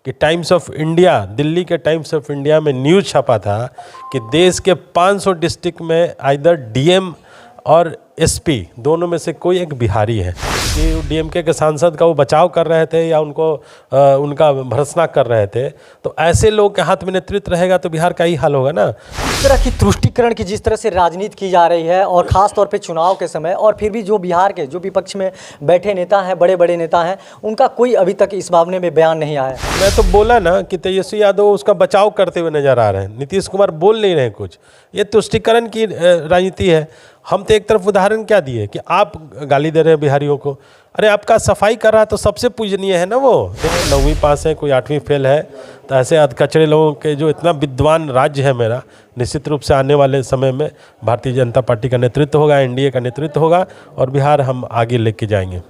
कि times of India, Delhi के times of India में न्यूज़ छपा था कि देश के 500 डिस्ट्रिक्ट में आइदर डीएम और एसपी दोनों में से कोई एक बिहारी है। कि डीएमके के सांसद का वो बचाव कर रहे थे या उनका भर्त्सना कर रहे थे। तो ऐसे लोग के हाथ में नेतृत्व रहेगा तो बिहार का ही हाल होगा ना। इस तरह की तुष्टीकरण की जिस तरह से राजनीति की जा रही है और ख़ास तौर पे चुनाव के समय, और फिर भी जो बिहार के जो विपक्ष में बैठे नेता हैं, बड़े बड़े नेता हैं, उनका कोई अभी तक इस मामले में बयान नहीं आया। मैं तो बोला ना कि तेजस्वी यादव उसका बचाव करते हुए नजर आ रहे हैं। नीतीश कुमार बोल नहीं रहे कुछ। ये तुष्टीकरण की राजनीति है। हम तो एक तरफ उदाहरण क्या दिए कि आप गाली दे रहे हैं बिहारियों को। अरे आपका सफाई कर रहा है तो सबसे पूजनीय है ना वो। 9वीं पास है, कोई 8वीं फेल है, तो ऐसे अधकचरे लोगों के जो इतना विद्वान राज्य है मेरा, निश्चित रूप से आने वाले समय में भारतीय जनता पार्टी का नेतृत्व होगा, एनडीए का नेतृत्व होगा और बिहार हम आगे लेके जाएंगे।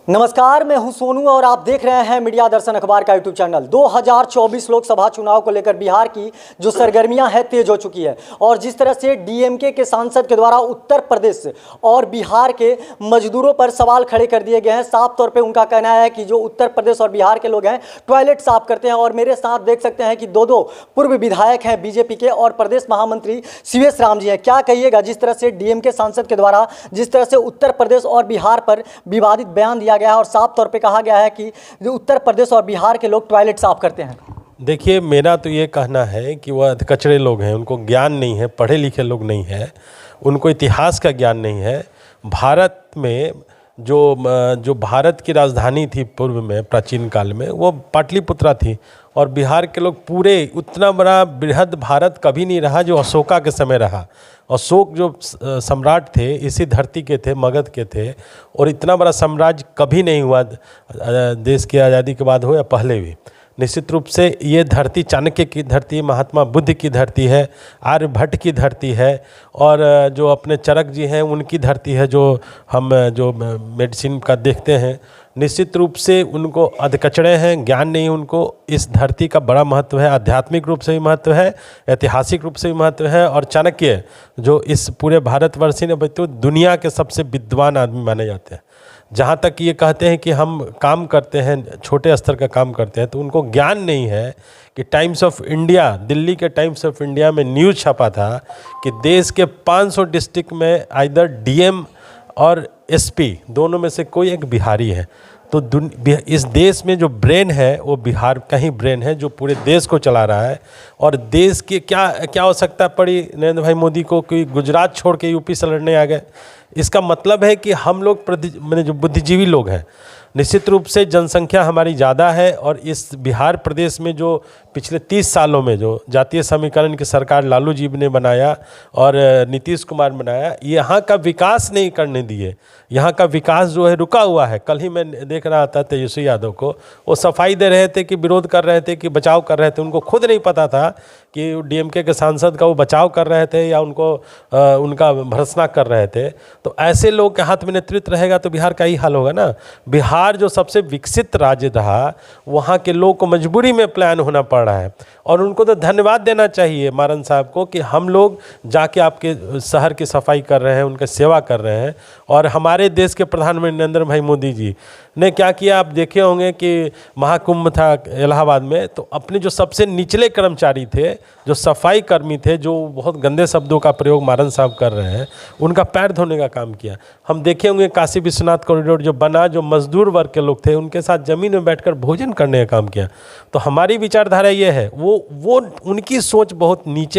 नमस्कार, मैं हूं सोनू और आप देख रहे हैं मीडिया दर्शन अखबार का यूट्यूब चैनल। 2024 लोकसभा चुनाव को लेकर बिहार की जो सरगर्मियां हैं तेज हो चुकी है और जिस तरह से डीएमके के सांसद के द्वारा उत्तर प्रदेश और बिहार के मजदूरों पर सवाल खड़े कर दिए गए हैं। साफ तौर पे उनका कहना है कि जो उत्तर प्रदेश और बिहार के लोग हैं टॉयलेट साफ करते हैं। और मेरे साथ देख सकते हैं कि दो पूर्व विधायक हैं बीजेपी के और प्रदेश महामंत्री सीएस राम जी हैं। क्या कहिएगा जिस तरह से डीएमके सांसद के द्वारा जिस तरह से उत्तर प्रदेश और बिहार पर विवादित बयान दिया गया है और साफ तौर पे कहा गया है कि जो उत्तर प्रदेश और बिहार के लोग टॉयलेट साफ करते हैं। देखिए, मेरा तो ये कहना है कि वह कचरे लोग हैं, उनको ज्ञान नहीं है, पढ़े लिखे लोग नहीं हैं, उनको इतिहास का ज्ञान नहीं है। भारत में जो भारत की राजधानी थी पूर्व में, प्राचीन काल में, वो पाटलिपुत्रा थी। और बिहार के लोग पूरे उतना बड़ा बृहद भारत कभी नहीं रहा जो अशोका के समय रहा। अशोक जो सम्राट थे इसी धरती के थे, मगध के थे। और इतना बड़ा साम्राज्य कभी नहीं हुआ देश की आज़ादी के बाद हो या पहले भी। निश्चित रूप से ये धरती चाणक्य की धरती, महात्मा बुद्ध की धरती है, आर्यभट्ट की धरती है और जो अपने चरक जी हैं उनकी धरती है। जो मेडिसिन का देखते हैं, निश्चित रूप से उनको अधकचड़े हैं, ज्ञान नहीं उनको। इस धरती का बड़ा महत्व है, आध्यात्मिक रूप से भी महत्व है, ऐतिहासिक रूप से भी महत्व है। और चाणक्य जो इस पूरे भारतवर्ष में तो दुनिया के सबसे विद्वान आदमी माने जाते हैं। जहाँ तक ये कहते हैं कि हम काम करते हैं, छोटे स्तर का काम करते हैं, तो उनको ज्ञान नहीं है कि टाइम्स ऑफ इंडिया, दिल्ली के टाइम्स ऑफ इंडिया में न्यूज़ छपा था कि देश के 500 डिस्ट्रिक्ट में आइदर डीएम और एसपी दोनों में से कोई एक बिहारी है। तो इस देश में जो ब्रेन है वो बिहार का ही ब्रेन है जो पूरे देश को चला रहा है। और देश की क्या आवश्यकता पड़ी नरेंद्र भाई मोदी को कि गुजरात छोड़ के यूपी से लड़ने आ गए। इसका मतलब है कि हम लोग मैंने जो बुद्धिजीवी लोग हैं, निश्चित रूप से जनसंख्या हमारी ज़्यादा है। और इस बिहार प्रदेश में जो पिछले 30 सालों में जो जातीय समीकरण की सरकार लालू जी ने बनाया और नीतीश कुमार बनाया, यहाँ का विकास नहीं करने दिए। यहाँ का विकास जो है रुका हुआ है। कल ही मैं देख रहा था तेजस्वी यादव को, वो सफाई दे रहे थे कि विरोध कर रहे थे कि बचाव कर रहे थे। उनको खुद नहीं पता था कि डीएमके के सांसद का वो बचाव कर रहे थे या उनका भर्त्सना कर रहे थे। तो ऐसे लोग के हाथ में नेतृत्व रहेगा तो बिहार का ही हाल होगा ना। बिहार जो सबसे विकसित राज्य रहा, वहाँ के लोग को मजबूरी में प्लान होना पड़ रहा है। और उनको तो धन्यवाद देना चाहिए मारन साहब को कि हम लोग जाके आपके शहर की सफाई कर रहे हैं, उनकी सेवा कर रहे हैं। और हमारे देश के प्रधानमंत्री नरेंद्र भाई मोदी जी ने क्या किया, आप देखे होंगे कि महाकुंभ था इलाहाबाद में, तो अपने जो सबसे निचले कर्मचारी थे, जो सफाई कर्मी थे, जो बहुत गंदे शब्दों का प्रयोग मारन साहब कर रहे हैं, उनका पैर धोने का काम किया। हम देखे होंगे काशी विश्वनाथ कॉरिडोर जो बना, जो मजदूर वर्ग के लोग थे उनके साथ ज़मीन में बैठकर भोजन करने का काम किया। तो हमारी विचारधारा ये है, वो उनकी सोच बहुत नीच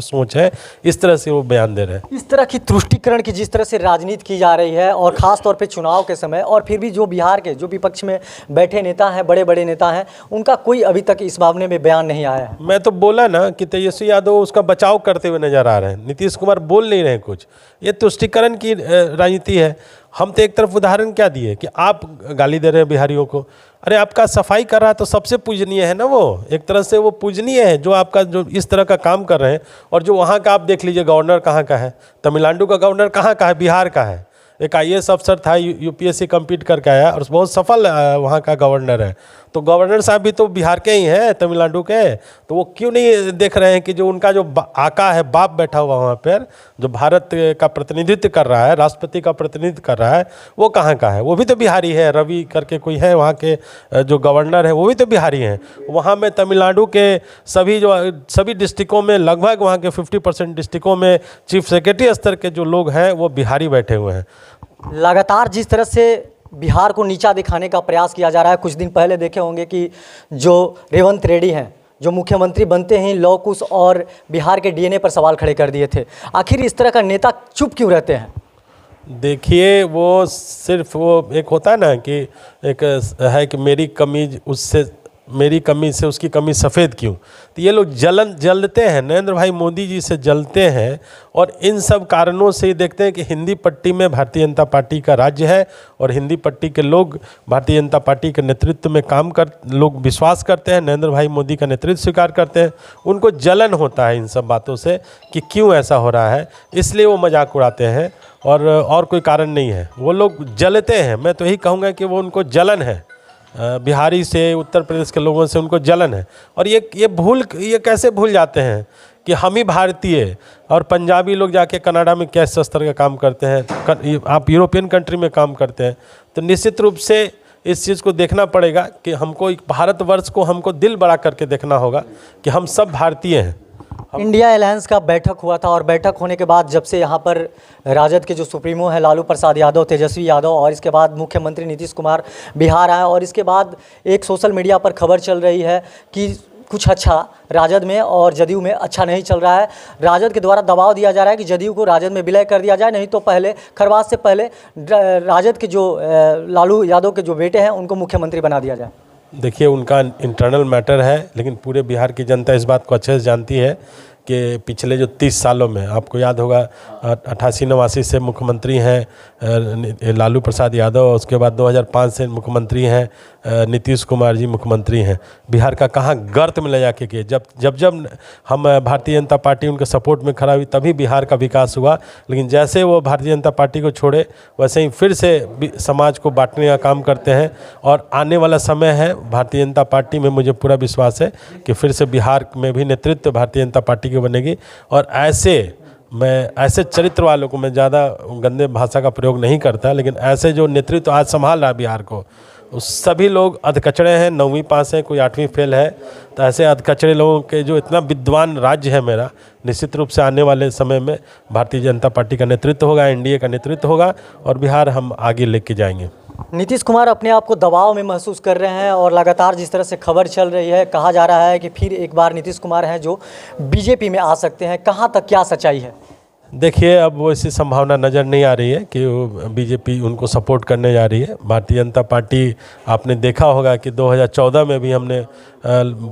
सोच है, इस तरह से वो बयान दे रहे हैं। इस तरह की तुष्टीकरण की जिस तरह से राजनीति की जा रही है और ख़ास तौर पे चुनाव के समय, और फिर भी जो बिहार के जो विपक्ष में बैठे नेता हैं, बड़े बड़े नेता हैं, उनका कोई अभी तक इस मामले में बयान नहीं आया है। मैं तो बोला ना कि तेजस्वी यादव उसका बचाव करते हुए नजर आ रहे हैं। नीतीश कुमार बोल नहीं रहे कुछ। ये तुष्टीकरण की राजनीति है। हम तो एक तरफ उदाहरण क्या दिए कि आप गाली दे रहे हैं बिहारियों को। अरे आपका सफाई कर रहा है तो सबसे पूजनीय है ना वो। एक तरह से वो पूजनीय है जो आपका जो इस तरह का काम कर रहे हैं। और जो वहाँ का आप देख लीजिए गवर्नर कहाँ का है, तमिलनाडु का गवर्नर कहाँ का है, बिहार का है। एक आईएएस अफसर था, यूपीएससी कम्पीट करके आया और बहुत सफल वहाँ का गवर्नर है। तो गवर्नर साहब भी तो बिहार के ही हैं, तमिलनाडु के, तो वो क्यों नहीं देख रहे हैं कि जो उनका जो आका है, बाप बैठा हुआ वहाँ पर, जो भारत का प्रतिनिधित्व कर रहा है, राष्ट्रपति का प्रतिनिधित्व कर रहा है, वो कहाँ का है? वो भी तो बिहारी है। रवि करके कोई है वहाँ के जो गवर्नर है, वो भी तो बिहारी हैं। वहाँ में तमिलनाडु के सभी डिस्ट्रिक्टों में, लगभग वहाँ के 50% डिस्ट्रिक्टों में चीफ सेक्रेटरी स्तर के जो लोग हैं वो बिहारी बैठे हुए हैं। लगातार जिस तरह से बिहार को नीचा दिखाने का प्रयास किया जा रहा है, कुछ दिन पहले देखे होंगे कि जो रेवंत रेड्डी हैं, जो मुख्यमंत्री बनते हैं, लौ कुश और बिहार के डीएनए पर सवाल खड़े कर दिए थे। आखिर इस तरह का नेता चुप क्यों रहते हैं? देखिए, वो सिर्फ वो एक होता है ना कि एक है कि मेरी कमीज से उसकी कमीज सफ़ेद क्यों। तो ये लोग जलते हैं, नरेंद्र भाई मोदी जी से जलते हैं, और इन सब कारणों से ही देखते हैं कि हिंदी पट्टी में भारतीय जनता पार्टी का राज्य है, और हिंदी पट्टी के लोग भारतीय जनता पार्टी के नेतृत्व में लोग विश्वास करते हैं, नरेंद्र भाई मोदी का नेतृत्व स्वीकार करते हैं। उनको जलन होता है इन सब बातों से कि क्यों ऐसा हो रहा है, इसलिए वो मजाक उड़ाते हैं, और कोई कारण नहीं है। वो लोग जलते हैं। मैं तो यही कहूँगा कि वो उनको जलन है, बिहारी से, उत्तर प्रदेश के लोगों से उनको जलन है। और ये कैसे भूल जाते हैं कि हम ही भारतीय, और पंजाबी लोग जाके कनाडा में क्या शस्त्र का काम करते हैं, आप यूरोपियन कंट्री में काम करते हैं। तो निश्चित रूप से इस चीज़ को देखना पड़ेगा कि हमको भारतवर्ष को हमको दिल बड़ा करके देखना होगा कि हम सब भारतीय हैं। इंडिया अलायंस का बैठक हुआ था, और बैठक होने के बाद जब से यहाँ पर राजद के जो सुप्रीमो हैं लालू प्रसाद यादव, तेजस्वी यादव, और इसके बाद मुख्यमंत्री नीतीश कुमार बिहार आए, और इसके बाद एक सोशल मीडिया पर खबर चल रही है कि कुछ अच्छा राजद में और जदयू में अच्छा नहीं चल रहा है। राजद के द्वारा दबाव दिया जा रहा है कि जदयू को राजद में विलय कर दिया जाए, नहीं तो पहले खरवास से पहले राजद के जो लालू यादव के जो बेटे हैं उनको मुख्यमंत्री बना दिया जाए। देखिए, उनका इंटरनल मैटर है, लेकिन पूरे बिहार की जनता इस बात को अच्छे से जानती है कि पिछले जो 30 सालों में, आपको याद होगा 88-89 से मुख्यमंत्री हैं लालू प्रसाद यादव, उसके बाद 2005 से मुख्यमंत्री हैं नीतीश कुमार जी मुख्यमंत्री हैं। बिहार का कहाँ गर्त में ले जाके किए। जब हम भारतीय जनता पार्टी उनके सपोर्ट में खड़ा हुई, तभी बिहार का विकास हुआ। लेकिन जैसे वो भारतीय जनता पार्टी को छोड़े, वैसे ही फिर से समाज को बांटने का काम करते हैं। और आने वाला समय है भारतीय जनता पार्टी में, मुझे पूरा विश्वास है कि फिर से बिहार में भी नेतृत्व भारतीय जनता पार्टी की बनेगी। और ऐसे चरित्र वालों को, मैं ज़्यादा गंदे भाषा का प्रयोग नहीं करता, लेकिन ऐसे जो नेतृत्व आज संभाल रहा है बिहार को, उस सभी लोग अधकचरे हैं, 9वीं पास है, कोई 8वीं फेल है। तो ऐसे अधकचरे लोगों के जो इतना विद्वान राज्य है मेरा, निश्चित रूप से आने वाले समय में भारतीय जनता पार्टी का नेतृत्व होगा, एनडीए का नेतृत्व होगा, और बिहार हम आगे लेके जाएंगे। नीतीश कुमार अपने आप को दबाव में महसूस कर रहे हैं, और लगातार जिस तरह से खबर चल रही है, कहा जा रहा है कि फिर एक बार नीतीश कुमार हैं जो बीजेपी में आ सकते हैं। कहाँ तक क्या सच्चाई है? देखिए, अब वो ऐसी संभावना नज़र नहीं आ रही है कि बीजेपी उनको सपोर्ट करने जा रही है। भारतीय जनता पार्टी, आपने देखा होगा कि 2014 में भी हमने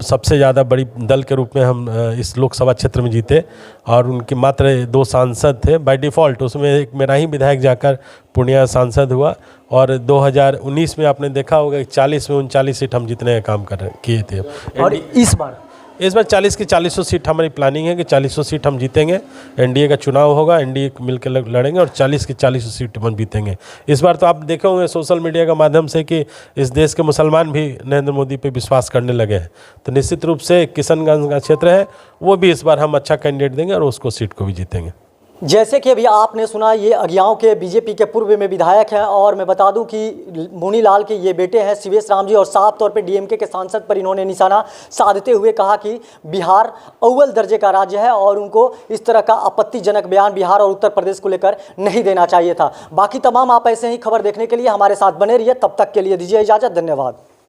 सबसे ज़्यादा बड़ी दल के रूप में हम इस लोकसभा क्षेत्र में जीते, और उनके मात्र 2 सांसद थे बाय डिफ़ॉल्ट। उसमें एक मेरा ही विधायक जाकर पूर्णिया सांसद हुआ। और 2019 में आपने देखा होगा कि 40 में 39 सीट हम जीतने का काम किए थे। और इस बार 40 की 40 सीट हमारी प्लानिंग है कि 40 सीट हम जीतेंगे। एनडीए का चुनाव होगा, एनडीए मिलकर लड़ेंगे, और 40 की 40 सीट हम जीतेंगे। इस बार तो आप देखे होंगे सोशल मीडिया के माध्यम से कि इस देश के मुसलमान भी नरेंद्र मोदी पे विश्वास करने लगे हैं। तो निश्चित रूप से किशनगंज का क्षेत्र है, वो भी इस बार हम अच्छा कैंडिडेट देंगे और उसको सीट को भी जीतेंगे। जैसे कि अभी आपने सुना, ये अगियाओं के बीजेपी के पूर्व में विधायक हैं, और मैं बता दूं कि मुनीलाल के ये बेटे हैं शिवेश राम जी, और साफ तौर पे डीएमके के सांसद पर इन्होंने निशाना साधते हुए कहा कि बिहार अव्वल दर्जे का राज्य है, और उनको इस तरह का आपत्तिजनक बयान बिहार और उत्तर प्रदेश को लेकर नहीं देना चाहिए था। बाकी तमाम आप ऐसे ही खबर देखने के लिए हमारे साथ बने रहिए। तब तक के लिए दीजिए इजाज़त। धन्यवाद।